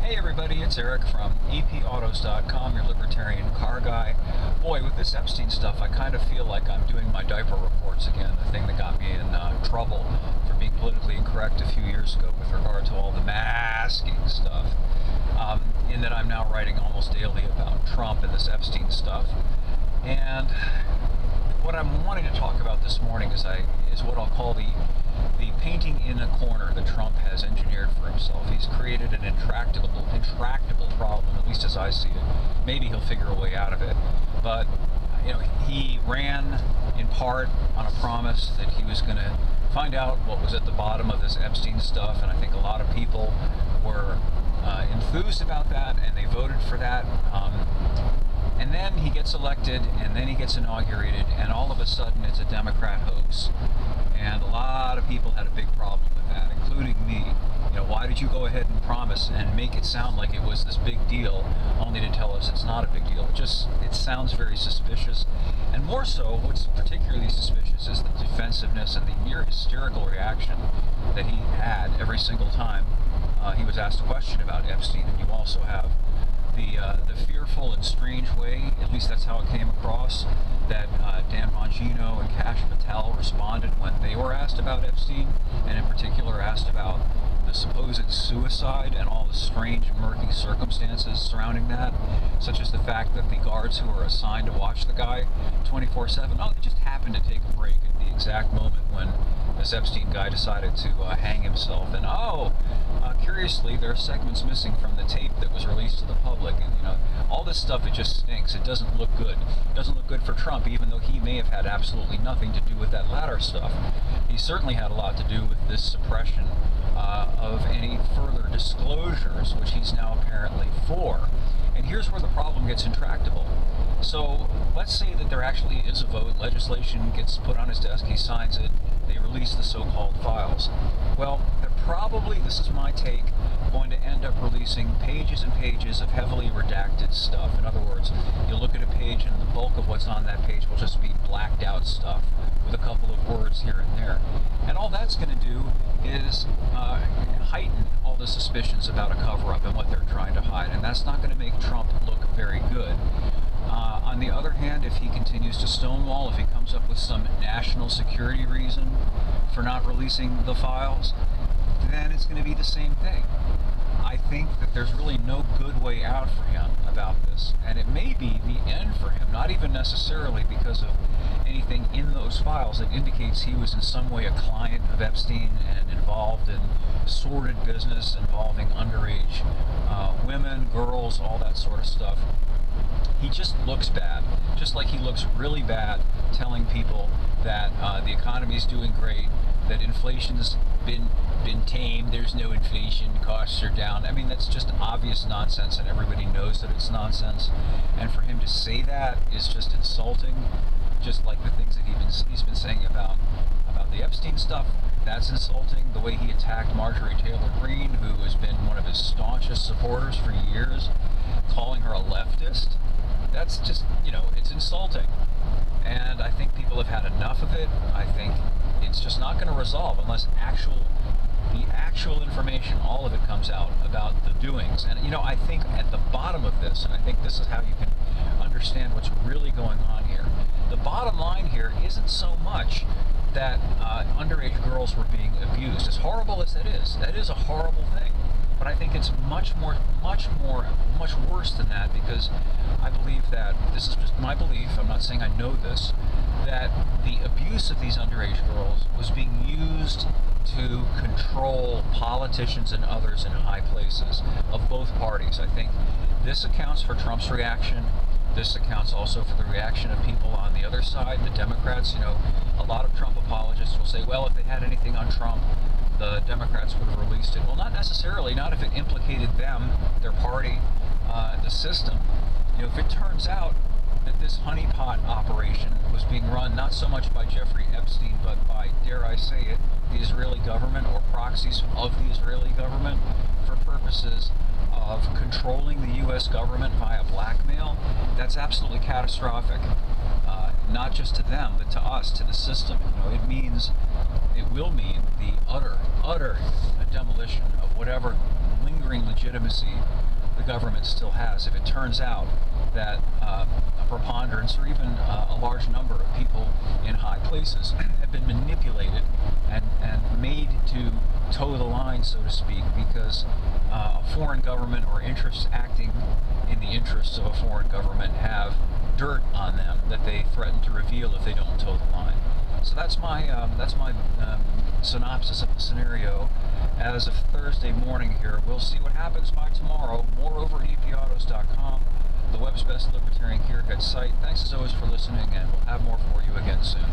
Hey everybody, it's Eric from epautos.com, your libertarian car guy. Boy, with this Epstein stuff, I kind of feel like I'm doing my diaper reports again, the thing that got me in trouble for being politically incorrect a few years ago with regard to all the masking stuff. In that I'm now writing almost daily about Trump and this Epstein stuff. And what I'm wanting to talk about this morning is what I'll call the painting in a corner that Trump has engineered for himself. He's created an intractable problem, at least as I see it. Maybe he'll figure a way out of it. But, he ran in part on a promise that he was going to find out what was at the bottom of this Epstein stuff, and I think a lot of people were enthused about that, and they voted for that. And then he gets elected, and then he gets inaugurated, and all of a sudden it's a Democrat hoax. And a lot of people had a big problem with that, including me. Why did you go ahead and promise and make it sound like it was this big deal, only to tell us it's not a big deal? It sounds very suspicious. And more so, what's particularly suspicious is the defensiveness and the near hysterical reaction that he had every single time he was asked a question about Epstein. And you also have the fearful and strange way, at least that's how it came across, that Dan Bongino and Kash Patel responded when they were asked about Epstein, and in particular asked about the supposed suicide and all the strange and murky circumstances surrounding that, such as the fact that the guards who were assigned to watch the guy 24/7, they just happened to take a break at the exact moment when this Epstein guy decided to hang himself. And curiously, there are segments missing from the tape that was released to the public. And all this stuff, it just stinks. It doesn't look good. It doesn't look good for Trump, even though he may have had absolutely nothing to do with that latter stuff. He certainly had a lot to do with this suppression of any further disclosures, which he's now apparently for. And here's where the problem gets intractable. So let's say that there actually is a vote, legislation gets put on his desk, he signs it, they release the so-called files. Well, they're probably, this is my take, going to end up releasing pages and pages of heavily redacted stuff. In other words, you'll look at a page and the bulk of what's on that page will just be blacked out stuff with a couple of words here and there. And all that's going to do is heighten all the suspicions about a cover-up and what they're trying to hide. And that's not going to make Trump look very good. On the other hand, if he continues to stonewall, if he comes up with some national security reason for not releasing the files, then it's going to be the same thing. I think that there's really no good way out for him about this, and it may be the end for him, not even necessarily because of anything in those files that indicates he was in some way a client of Epstein and involved in sordid business involving underage women, girls, all that sort of stuff. He just looks bad, just like he looks really bad telling people that the economy's doing great, that inflation's been tamed, there's no inflation, costs are down. I mean, that's just obvious nonsense, and everybody knows that it's nonsense. And for him to say that is just insulting, just like the things that he's been saying about the Epstein stuff. That's insulting. The way he attacked Marjorie Taylor Greene, who has been one of his staunchest supporters for years, calling her a leftist. That's just, it's insulting. And I think people have had enough of it. I think it's just not going to resolve unless the actual information, all of it comes out about the doings. And, I think at the bottom of this, and I think this is how you can understand what's really going on here, the bottom line here isn't so much that underage girls were being abused. As horrible as that is a horrible thing. But I think it's much worse than that, because I believe that, this is just my belief, I'm not saying I know this, that the abuse of these underage girls was being used to control politicians and others in high places of both parties. I think this accounts for Trump's reaction. This accounts also for the reaction of people on the other side, the Democrats. A lot of Trump apologists will say, well, if they had anything on Trump, the Democrats would have released it. Well, not necessarily, not if it implicated them, their party, the system. If it turns out that this honeypot operation was being run not so much by Jeffrey Epstein, but by, dare I say it, the Israeli government or proxies of the Israeli government for purposes of controlling the U.S. government via blackmail, that's absolutely catastrophic. Not just to them, but to us, to the system. It will mean the utter demolition of whatever lingering lingering legitimacy the government still has. If it turns out that a preponderance or even a large number of people in high places have been manipulated and made to toe the line, so to speak, because a foreign government or interests acting in the interests of a foreign government have dirt on them that they threaten to reveal if they don't toe the line. So that's my synopsis of the scenario as of Thursday morning here. We'll see what happens by tomorrow. More over at epautos.com, the web's best libertarian gear guide site. Thanks as always for listening, and we'll have more for you again soon.